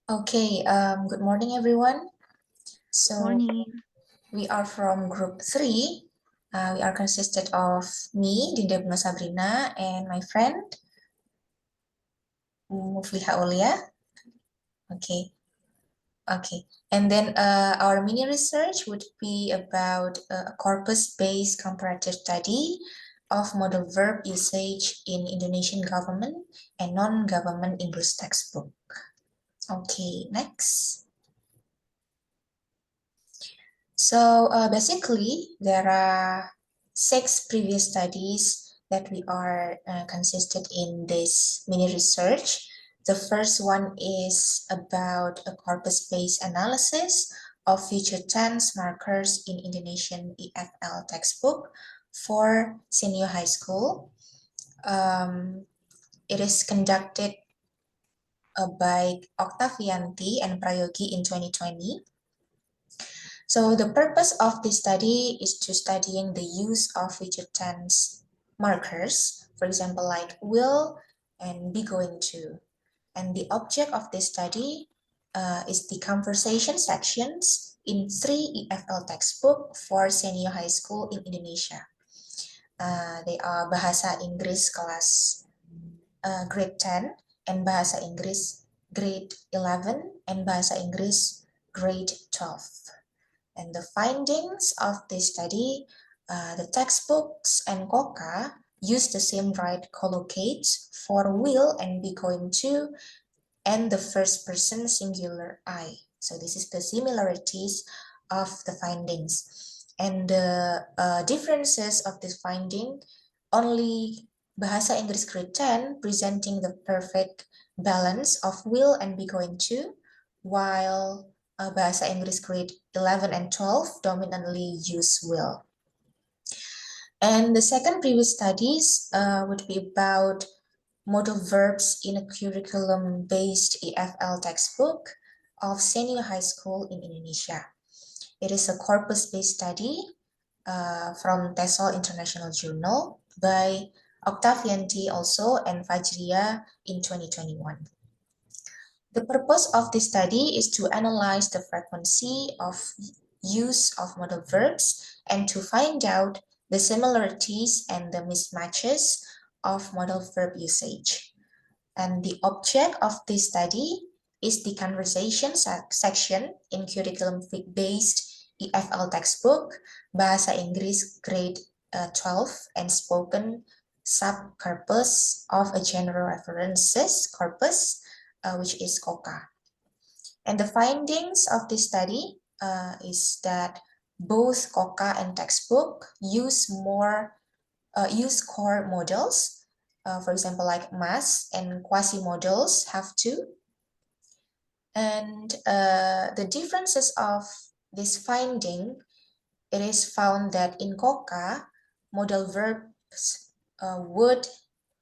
Okay, good morning, everyone. So Morning. we are from group 3. We are consisted of me, Dinda Sabrina, and my friend, Muflikhah Ulya. Okay. And then our mini research would be about a corpus-based comparative study of modal verb usage in Indonesian government and non-government English textbook. Okay, next. So basically, there are 6 previous studies that we are consisted in this mini research. The first one is about a corpus-based analysis of future tense markers in Indonesian EFL textbook for senior high school. It is conducted by Octavianti and Prayogi in 2020. So the purpose of this study is to studying the use of future tense markers, for example, like will and be going to. And the object of this study is the conversation sections in 3 EFL textbook for senior high school in Indonesia. They are Bahasa Inggris kelas grade 10 and Bahasa Inggris grade 11 and Bahasa Inggris grade 12. And the findings of this study, the textbooks and COCA use the same right collocates for will and be going to and the first person singular I. So this is the similarities of the findings. And the differences of this finding, only Bahasa Inggris grade 10 presenting the perfect balance of will and be going to, while Bahasa Inggris grade 11 and 12 dominantly use will. And the second previous studies would be about modal verbs in a curriculum-based EFL textbook of senior high school in Indonesia. It is a corpus-based study from TESOL International Journal by Octavianti also and Fajria in 2021. The purpose of this study is to analyze the frequency of use of modal verbs and to find out the similarities and the mismatches of modal verb usage. And the object of this study is the conversation section in curriculum-based EFL textbook, Bahasa Inggris grade 12 and spoken sub-corpus of a general references corpus, which is COCA. And the findings of this study is that both COCA and textbook use core models. For example, like mass and quasi-models have two. And the differences of this finding, it is found that in COCA, modal verbs would,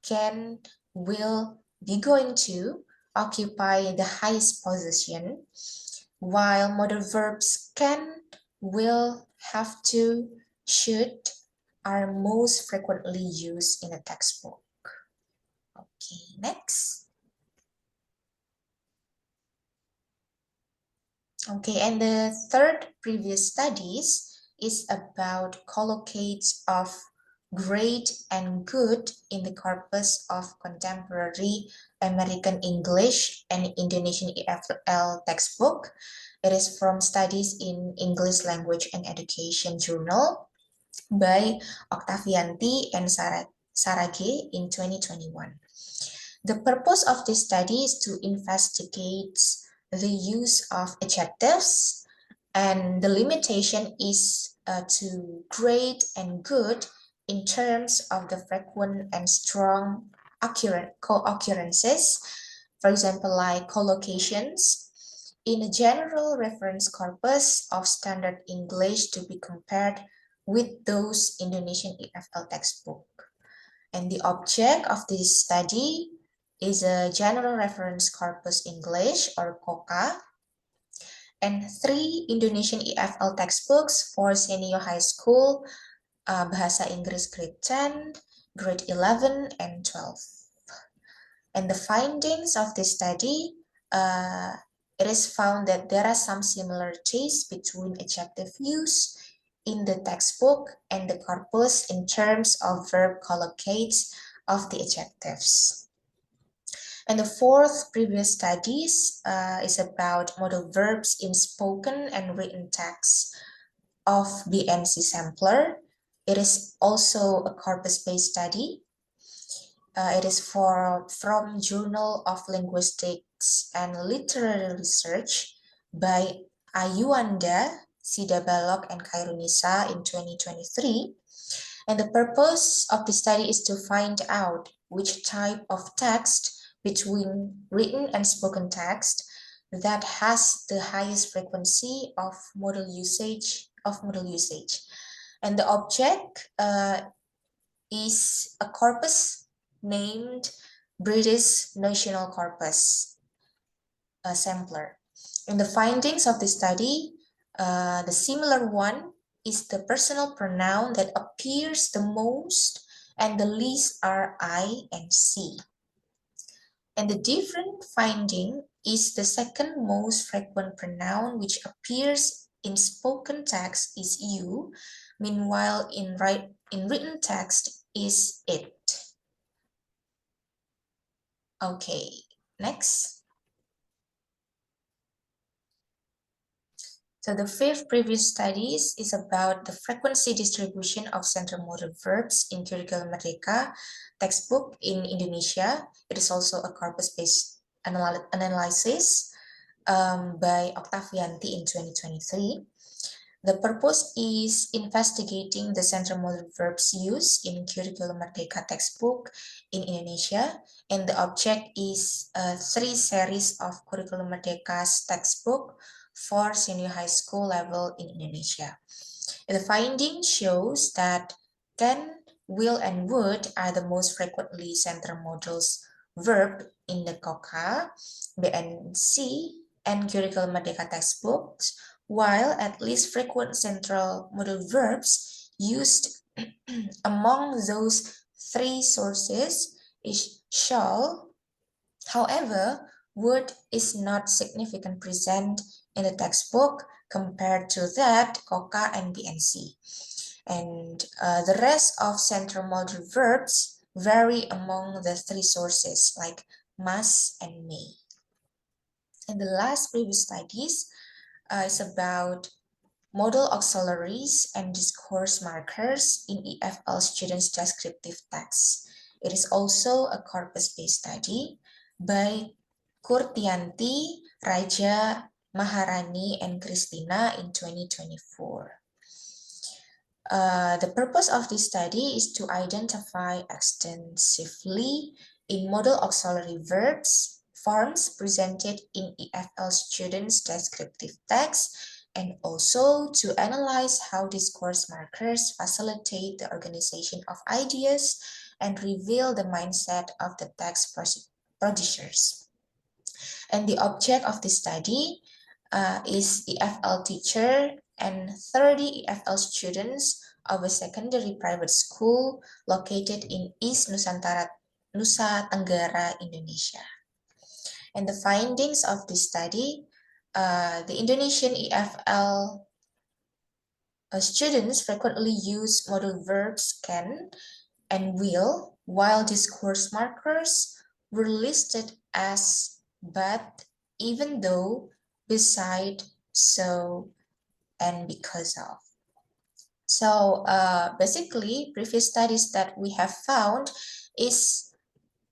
can, will, be going to occupy the highest position, while modal verbs can, will, have to, should are most frequently used in a textbook. Okay, next. Okay, and the third previous studies is about collocates of great and good in the corpus of contemporary American English and Indonesian EFL textbook. It is from Studies in English Language and Education Journal by Octavianti and Sarage in 2021. The purpose of this study is to investigate the use of adjectives, and the limitation is to great and good in terms of the frequent and strong co-occurrences, for example, like collocations, in a general reference corpus of standard English to be compared with those Indonesian EFL textbook. And the object of this study is a general reference corpus English or COCA, and 3 Indonesian EFL textbooks for senior high school, Bahasa Inggris grade 10, grade 11, and 12. And the findings of this study, it is found that there are some similarities between adjective use in the textbook and the corpus in terms of verb collocates of the adjectives. And the fourth previous studies is about modal verbs in spoken and written text of BNC sampler. It is also a corpus-based study. It is from Journal of Linguistics and Literary Research by Ayuanda, Sidabalok, and Kairunisa in 2023. And the purpose of the study is to find out which type of text between written and spoken text that has the highest frequency of modal usage. And the object is a corpus named British National Corpus, a sampler. In the findings of the study, the similar one is the personal pronoun that appears the most and the least are I and C. And the different finding is the second most frequent pronoun which appears in spoken text is you, meanwhile in written text is it. Okay, next. So the fifth previous studies is about the frequency distribution of central modal verbs in Curriculum Merdeka textbook in Indonesia. It is also a corpus-based analysis by Octavianti in 2023. The purpose is investigating the central modal verbs used in Curriculum Merdeka textbook in Indonesia, and the object is 3 series of Curriculum Merdeka's textbook for senior high school level in Indonesia. The finding shows that can, will, and would are the most frequently central modals verb in the COCA, BNC, and Curriculum Merdeka textbooks, while at least frequent central modal verbs used among those 3 sources is shall. However, would is not significantly present in the textbook compared to that COCA and BNC. And the rest of central modal verbs vary among the 3 sources like must and may. And the last previous studies is about modal auxiliaries and discourse markers in EFL students' descriptive text. It is also a corpus-based study by Kurtianti, Raja, Maharani, and Christina in 2024. The purpose of this study is to identify extensively in modal auxiliary verbs forms presented in EFL students' descriptive text, and also to analyze how discourse markers facilitate the organization of ideas and reveal the mindset of the text producers. And the object of this study is EFL teacher and 30 EFL students of a secondary private school located in East Nusa Tenggara, Indonesia. And the findings of this study, the Indonesian EFL students frequently use modal verbs can and will, while discourse markers were listed as but, even though, beside, so, and because of. So basically, previous studies that we have found is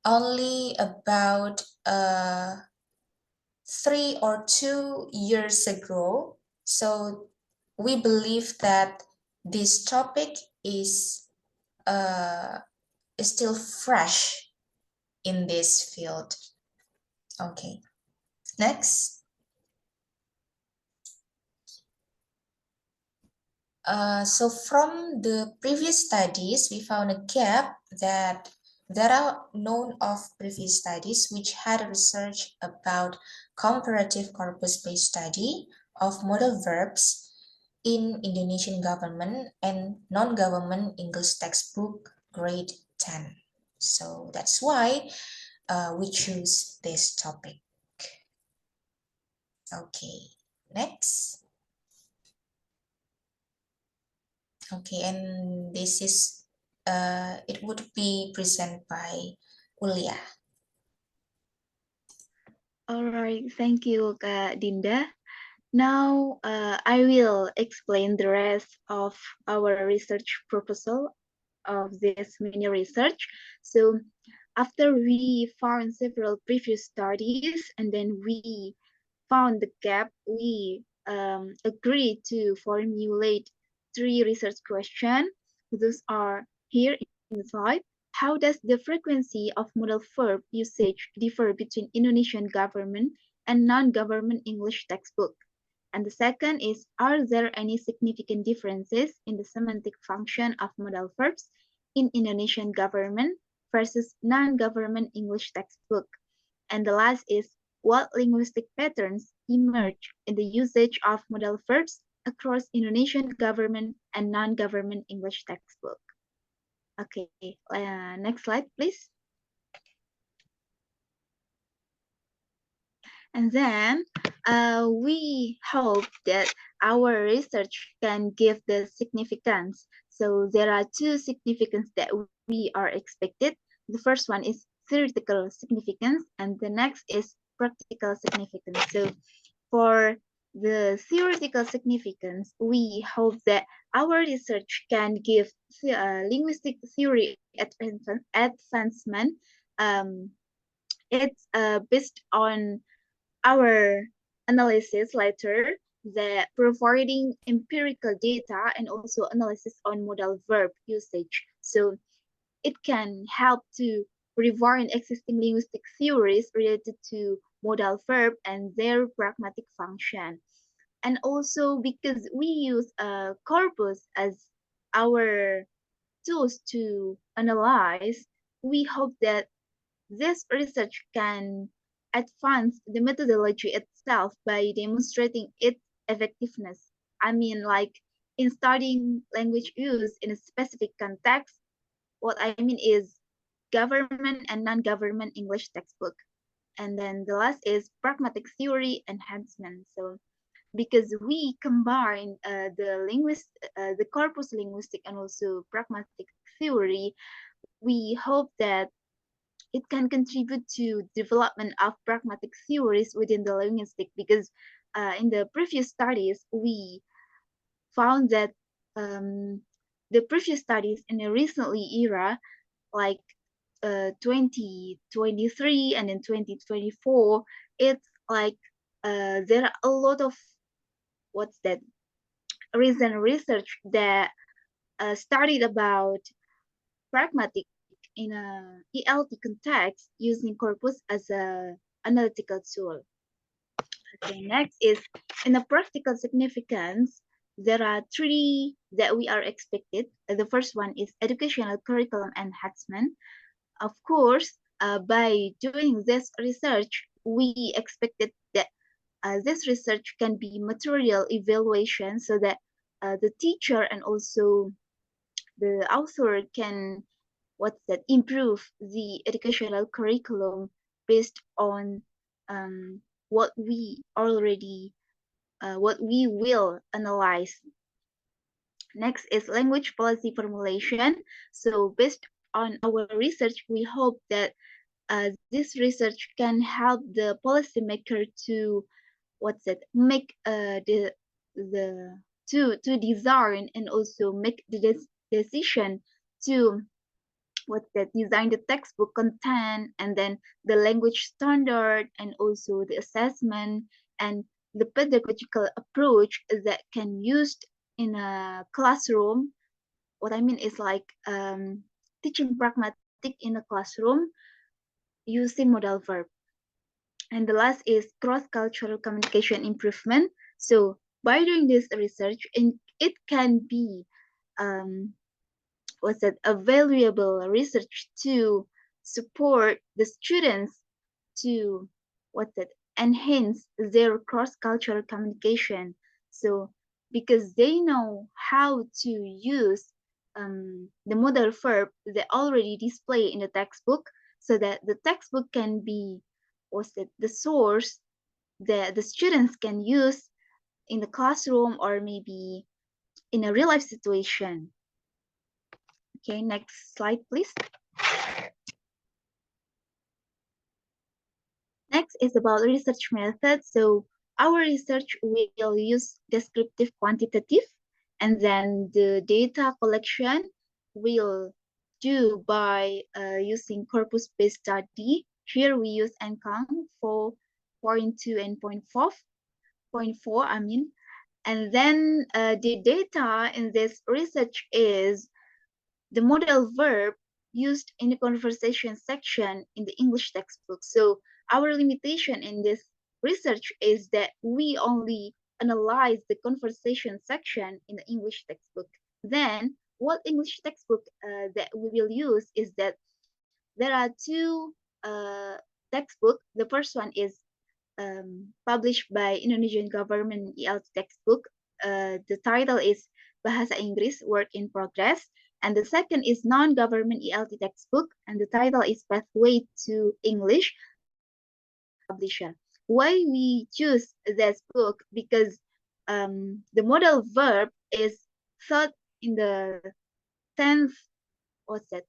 only about 3 or 2 years ago. So we believe that this topic is still fresh in this field. Okay, next. So from the previous studies, we found a gap that there are known of previous studies which had research about comparative corpus-based study of modal verbs in Indonesian government and non-government English textbook grade 10. So that's why we choose this topic. Okay, next. Okay, and this is, it would be presented by Ulya. All right, thank you, Kak Dinda. Now, I will explain the rest of our research proposal of this mini research. So, after we found several previous studies and then we found the gap, we agreed to formulate 3 research questions. Those are here in the slide. How does the frequency of modal verb usage differ between Indonesian government and non-government English textbook? And the second is, are there any significant differences in the semantic function of modal verbs in Indonesian government versus non-government English textbook? And the last is, what linguistic patterns emerge in the usage of modal verbs across Indonesian government and non-government English textbook? Okay, next slide, please. And then we hope that our research can give the significance. So there are 2 significance that we are expected. The first one is theoretical significance, and the next is practical significance. So for the theoretical significance, we hope that our research can give linguistic theory advancement. It's based on our analysis later that providing empirical data and also analysis on modal verb usage. So it can help to refine existing linguistic theories related to modal verb and their pragmatic function. And also because we use a corpus as our tools to analyze, we hope that this research can advance the methodology itself by demonstrating its effectiveness. I mean, like in studying language use in a specific context, what I mean is government and non-government English textbook. And then the last is pragmatic theory enhancement. So because we combine the corpus linguistic and also pragmatic theory, we hope that it can contribute to development of pragmatic theories within the linguistic, because in the previous studies we found that the previous studies in a recently era, like 2023 and in 2024, it's like there are a lot of what's that recent research that studied about pragmatic in a ELT context using corpus as a analytical tool. Okay, next is in the practical significance, there are 3 that we are expected. The first one is educational curriculum enhancement. Of course, by doing this research, we expected that this research can be material evaluation so that the teacher and also the author can improve the educational curriculum based on what we will analyze. Next is language policy formulation. So based on our research, we hope that this research can help the policymaker to make to design and also make the decision to design the textbook content, and then the language standard, and also the assessment and the pedagogical approach that can used in a classroom. What I mean is like teaching pragmatic in a classroom using modal verb. And the last is cross-cultural communication improvement. So by doing this research, and it can be a valuable research to support the students to enhance their cross-cultural communication. So because they know how to use the modal verb that already display in the textbook, so that the textbook can be the source that the students can use in the classroom or maybe in a real life situation. Okay, next slide, please. Next is about research methods. So our research will use descriptive quantitative, and then the data collection will do by using corpus-based study. Here we use NCAM for point 2 and point 4, I mean. And then the data in this research is the modal verb used in the conversation section in the English textbook. So our limitation in this research is that we only analyze the conversation section in the English textbook. Then what English textbook that we will use is that there are two textbooks. The first one is published by Indonesian government ELT textbook. The title is Bahasa Inggris Work in Progress. And the second is non-government ELT textbook, and the title is Pathway to English, published by same publisher. Why we choose this book? Because the modal verb is taught in the 10th, what's that,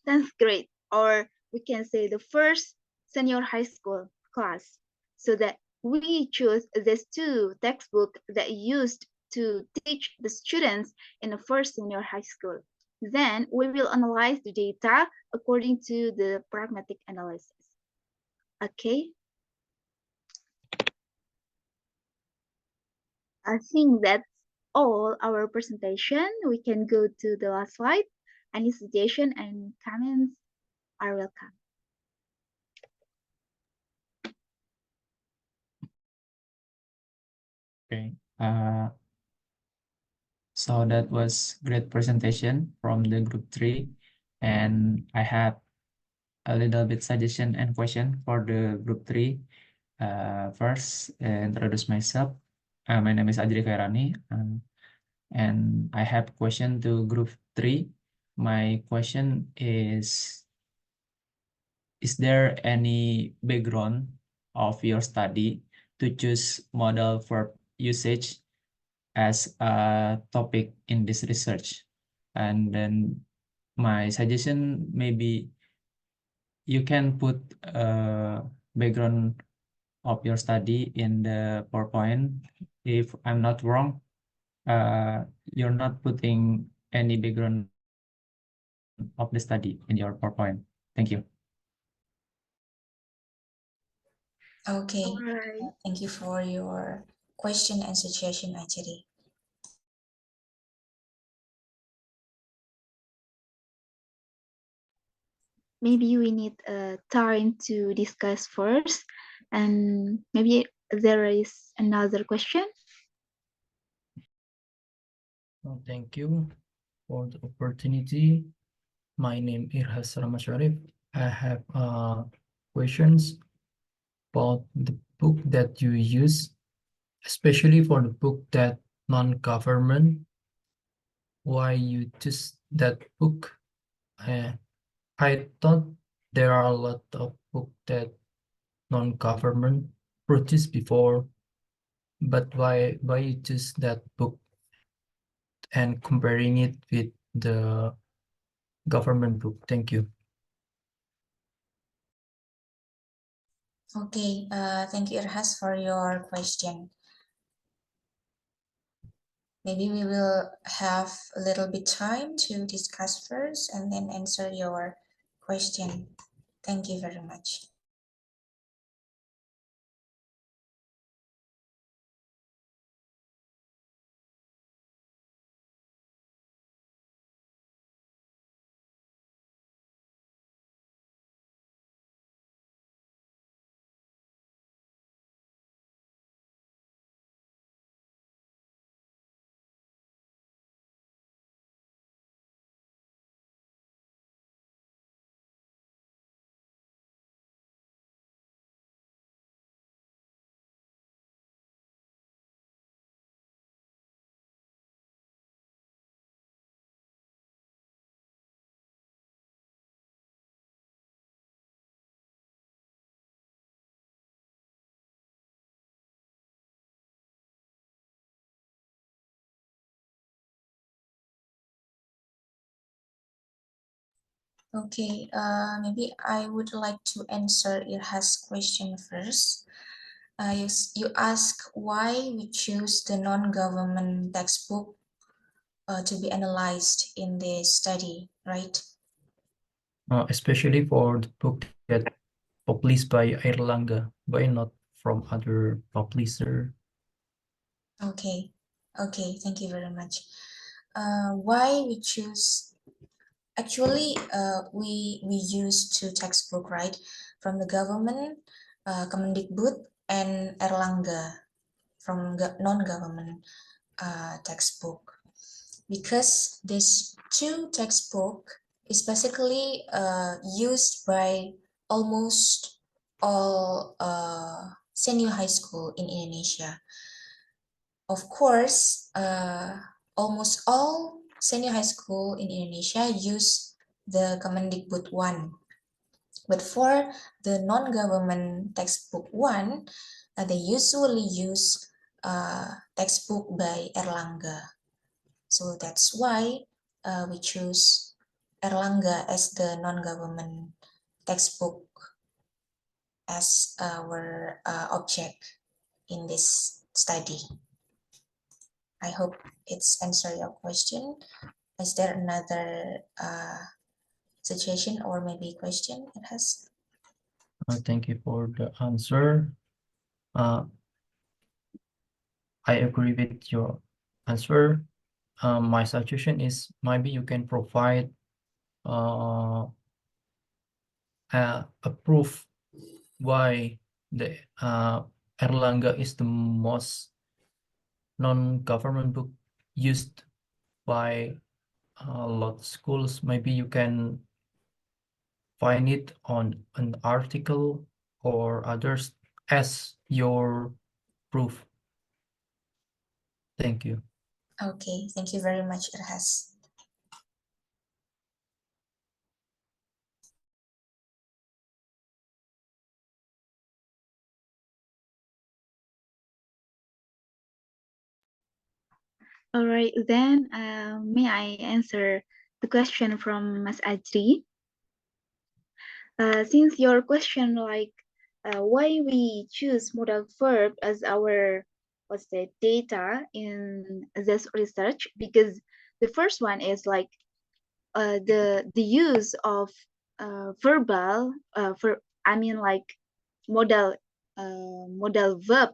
10th grade, or we can say the first senior high school class. So that we choose these two textbooks that used to teach the students in the first senior high school. Then we will analyze the data according to the pragmatic analysis. Okay. I think that's all our presentation. We can go to the last slide. Any suggestion and comments are welcome. Okay. So that was great presentation from the group 3, and I have a little bit suggestion and question for the group 3. First, introduce myself. My name is Ajri Kairani, and I have question to group 3. My question is there any background of your study to choose modal verb usage as a topic in this research? And then my suggestion, maybe you can put a background of your study in the PowerPoint. If I'm not wrong, you're not putting any background of the study in your PowerPoint. Thank you. Okay, All right. thank you for your question and suggestion, Ajari. Maybe we need time to discuss first, and maybe there is another question. Well, thank you for the opportunity. My name is Irhas Ramasharif. I have questions about the book that you use, especially for the book that non-government. Why you choose that book? I thought there are a lot of books that non-government produced before, but why you choose that book and comparing it with the government book? Thank you. Okay, thank you, Irhas, for your question. Maybe we will have a little bit time to discuss first and then answer your question. Thank you very much. Okay, maybe I would like to answer Irha's question first. You ask why we choose the non-government textbook to be analyzed in this study, right? Especially for the book that published by Airlangga, why not from other publisher? Okay, thank you very much. Why we choose? Actually, we use two textbook, right, from the government, Kemendikbud, and Erlangga from non-government textbook, because this two textbook is basically used by almost all senior high school in Indonesia. Of course, almost all senior high school in Indonesia use the Kemendikbud one. But for the non-government textbook one, they usually use textbook by Erlangga. So that's why we choose Erlangga as the non-government textbook as our object in this study. I hope it's answer your question. Is there another suggestion or maybe question it has? Thank you for the answer. I agree with your answer. My suggestion is maybe you can provide a proof why the Erlangga is the most non-government book used by a lot of schools. Maybe you can find it on an article or others as your proof. Thank you. Okay, thank you very much, Irhas. All right, then may I answer the question from Mas Ajri? Since your question like why we choose modal verb as our data in this research, because the first one is like the use of verbal like modal verb.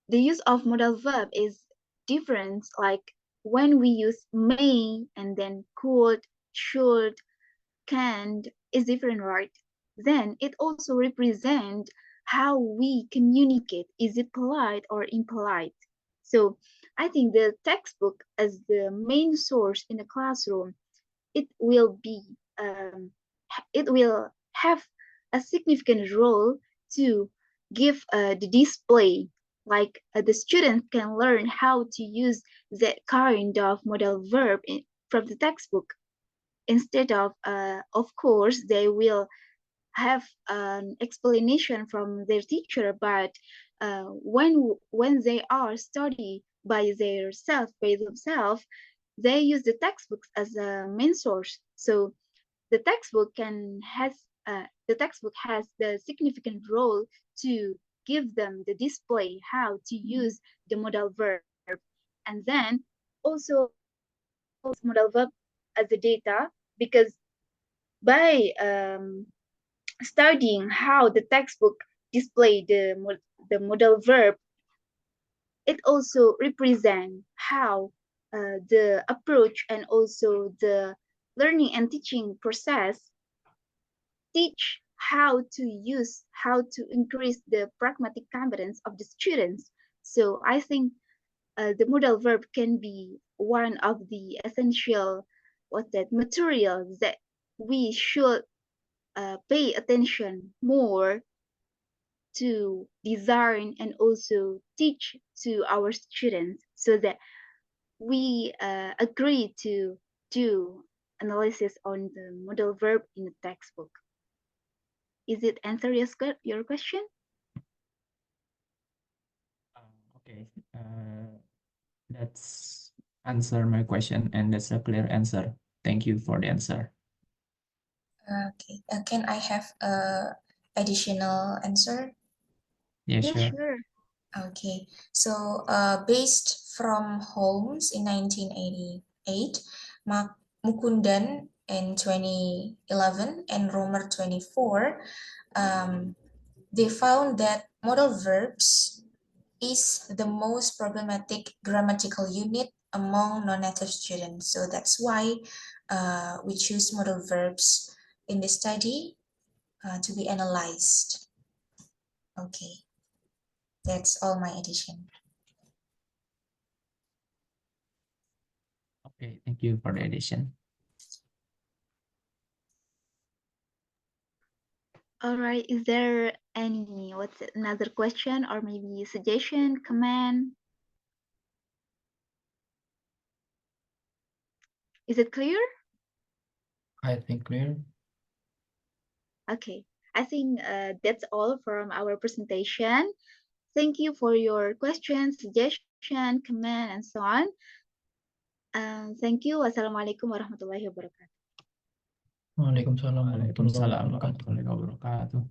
The use of modal verb is different, like when we use may and then could, should, can is different, right? Then it also represents how we communicate. Is it polite or impolite? So I think the textbook as the main source in the classroom, it will have a significant role to give the display, like the student can learn how to use that kind of modal verb from the textbook, instead of course they will have an explanation from their teacher, but when they are study by themselves, they use the textbooks as a main source. So the textbook has the significant role to give them the display how to use the modal verb, and then also modal verb as a data, because by studying how the textbook display the modal verb, it also represents how the approach and also the learning and teaching process teach how to increase the pragmatic competence of the students. So I think the modal verb can be one of the essential materials that we should pay attention more to design and also teach to our students, so that we agree to do analysis on the modal verb in the textbook. Is it answer your question? Okay, that's answer my question, and that's a clear answer. Thank you for the answer. Okay. Can I have a additional answer? Yeah, Yeah, sure. sure. Okay. So, based from Holmes in 1988, Mukundan in 2011, and Romer 24, they found that modal verbs is the most problematic grammatical unit among non-native students. So that's why we choose modal verbs in the study to be analyzed. Okay, that's all my addition. Okay, thank you for the addition. All right. Is there another question or maybe suggestion, comment? Is it clear? I think clear. Okay. I think that's all from our presentation. Thank you for your questions, suggestion, comment, and so on. Thank you. Wassalamualaikum warahmatullahi wabarakatuh. Waalaikumsalam warahmatullahi Waalaikumsalam wabarakatuh. warahmatullahi wabarakatuh.